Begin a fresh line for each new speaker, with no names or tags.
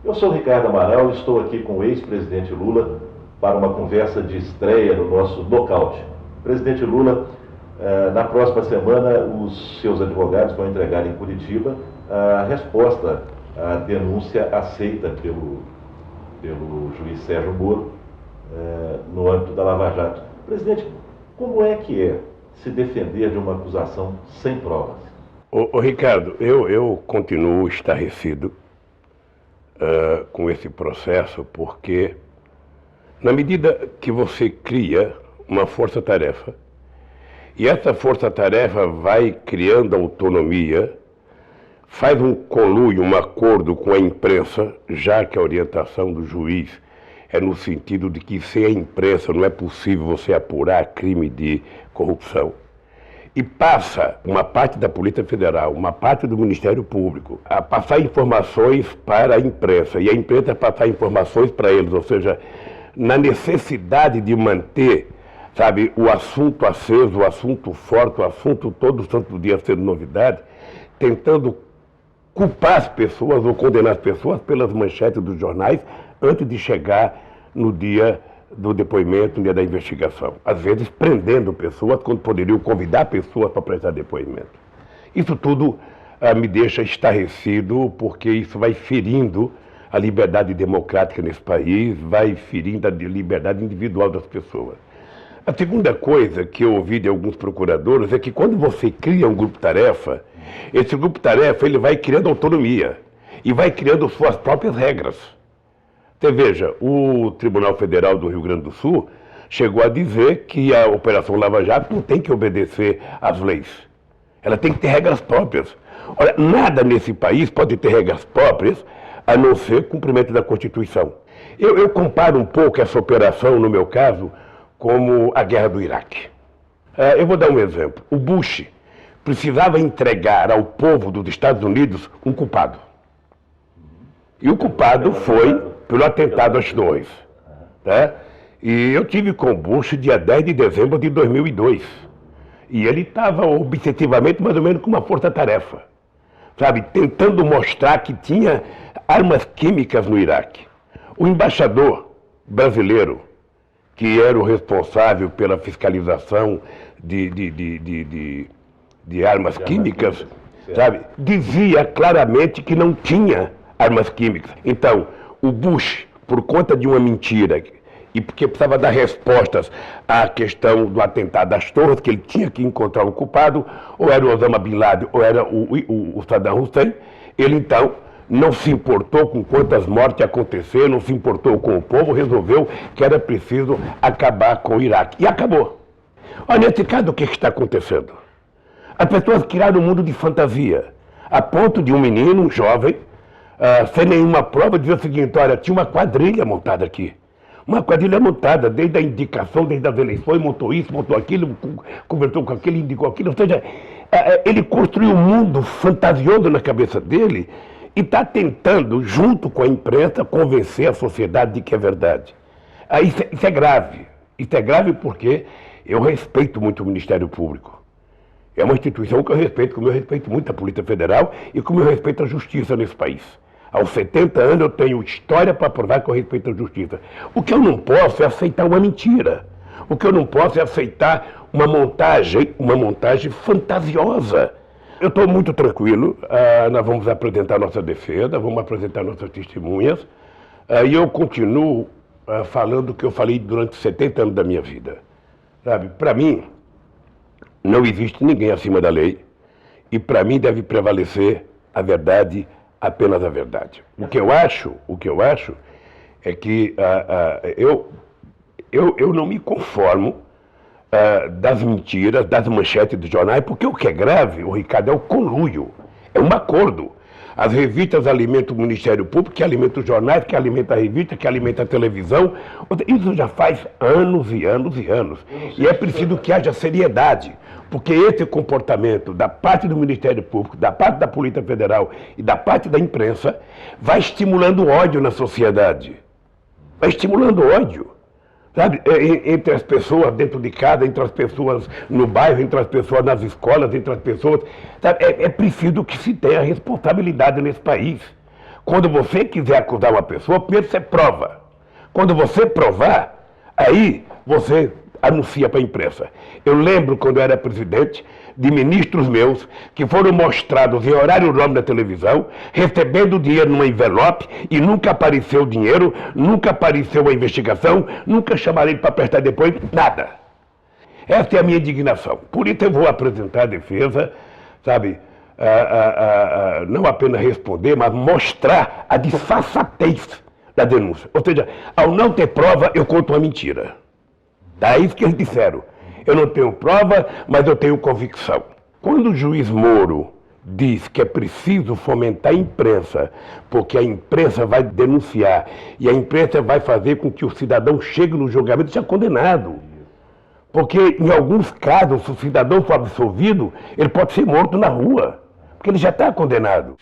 Eu sou Ricardo Amaral e estou aqui com o ex-presidente Lula para uma conversa de estreia no nosso Nocaute. Presidente Lula, na próxima semana os seus advogados vão entregar em Curitiba a resposta à denúncia aceita pelo juiz Sérgio Moro no âmbito da Lava Jato. Presidente, como é que é se defender de uma acusação sem provas?
Ô Ricardo, eu continuo estarrecido com esse processo, porque na medida que você cria uma força-tarefa, e essa força-tarefa vai criando autonomia, faz um conluio, um acordo com a imprensa, já que a orientação do juiz é no sentido de que sem a imprensa não é possível você apurar crime de corrupção. E passa uma parte da Polícia Federal, uma parte do Ministério Público, a passar informações para a imprensa, e a imprensa passar informações para eles, ou seja, na necessidade de manter, sabe, o assunto aceso, o assunto forte, o assunto todo santo dia sendo novidade, tentando culpar as pessoas ou condenar as pessoas pelas manchetes dos jornais antes de chegar no dia do depoimento, no dia da investigação. Às vezes prendendo pessoas quando poderiam convidar pessoas para prestar depoimento. Isso tudo me deixa estarrecido, porque isso vai ferindo a liberdade democrática nesse país, vai ferindo a liberdade individual das pessoas. A segunda coisa que eu ouvi de alguns procuradores é que quando você cria um grupo-tarefa, esse grupo-tarefa ele vai criando autonomia e vai criando suas próprias regras. Você veja, o Tribunal Federal do Rio Grande do Sul chegou a dizer que a Operação Lava Jato não tem que obedecer às leis. Ela tem que ter regras próprias. Olha, nada nesse país pode ter regras próprias a não ser cumprimento da Constituição. Eu comparo um pouco essa operação, no meu caso, como a guerra do Iraque. Eu vou dar um exemplo. O Bush precisava entregar ao povo dos Estados Unidos um culpado. E o culpado foi pelo atentado às torres. Tá? E eu tive com o Bush dia 10 de dezembro de 2002. E ele estava objetivamente mais ou menos com uma força-tarefa, sabe, tentando mostrar que tinha armas químicas no Iraque. O embaixador brasileiro, que era o responsável pela fiscalização de armas químicas, sabe, dizia claramente que não tinha armas químicas. Então, o Bush, por conta de uma mentira, e porque precisava dar respostas à questão do atentado às torres, que ele tinha que encontrar um culpado, ou era o Osama Bin Laden, ou era o Saddam Hussein, ele então não se importou com quantas mortes aconteceram, não se importou com o povo, resolveu que era preciso acabar com o Iraque. E acabou. Olha, nesse caso, o que está acontecendo? As pessoas criaram um mundo de fantasia, a ponto de um menino, um jovem, sem nenhuma prova, dizer o seguinte: olha, tinha uma quadrilha montada aqui. Uma quadrilha montada, desde a indicação, desde as eleições, montou isso, montou aquilo, conversou com aquilo, indicou aquilo. Ou seja, ele construiu um mundo fantasioso na cabeça dele e está tentando, junto com a imprensa, convencer a sociedade de que é verdade. Isso é grave. Isso é grave porque eu respeito muito o Ministério Público. É uma instituição que eu respeito, como eu respeito muito a Polícia Federal e como eu respeito a justiça nesse país. Aos 70 anos eu tenho história para provar que eu respeito a justiça. O que eu não posso é aceitar uma mentira. O que eu não posso é aceitar uma montagem fantasiosa. Eu estou muito tranquilo, nós vamos apresentar nossa defesa, vamos apresentar nossas testemunhas, e eu continuo falando o que eu falei durante 70 anos da minha vida. Sabe, para mim, não existe ninguém acima da lei, e para mim deve prevalecer a verdade, apenas a verdade. O que eu acho é que eu não me conformo das mentiras, das manchetes dos jornais, porque o que é grave, o Ricardo, é o conluio, é um acordo. As revistas alimentam o Ministério Público, que alimenta os jornais, que alimenta a revista, que alimenta a televisão. Isso já faz anos e anos e anos. E é preciso que haja seriedade, porque esse comportamento da parte do Ministério Público, da parte da Polícia Federal e da parte da imprensa vai estimulando ódio na sociedade. Vai estimulando ódio. Sabe, entre as pessoas dentro de casa, entre as pessoas no bairro, entre as pessoas nas escolas, entre as pessoas. Sabe, é preciso que se tenha responsabilidade nesse país. Quando você quiser acusar uma pessoa, primeiro você prova. Quando você provar, aí você anuncia para a imprensa. Eu lembro, quando eu era presidente, de ministros meus que foram mostrados em horário nobre na televisão, recebendo dinheiro numa envelope e nunca apareceu o dinheiro, nunca apareceu a investigação, nunca chamaram ele para prestar depoimento, nada. Essa é a minha indignação. Por isso eu vou apresentar a defesa, sabe, não apenas responder, mas mostrar a disfarçatez da denúncia. Ou seja, ao não ter prova, eu conto uma mentira. É isso que eles disseram. Eu não tenho prova, mas eu tenho convicção. Quando o juiz Moro diz que é preciso fomentar a imprensa, porque a imprensa vai denunciar e a imprensa vai fazer com que o cidadão chegue no julgamento já condenado. Porque, em alguns casos, se o cidadão for absolvido, ele pode ser morto na rua, porque ele já está condenado.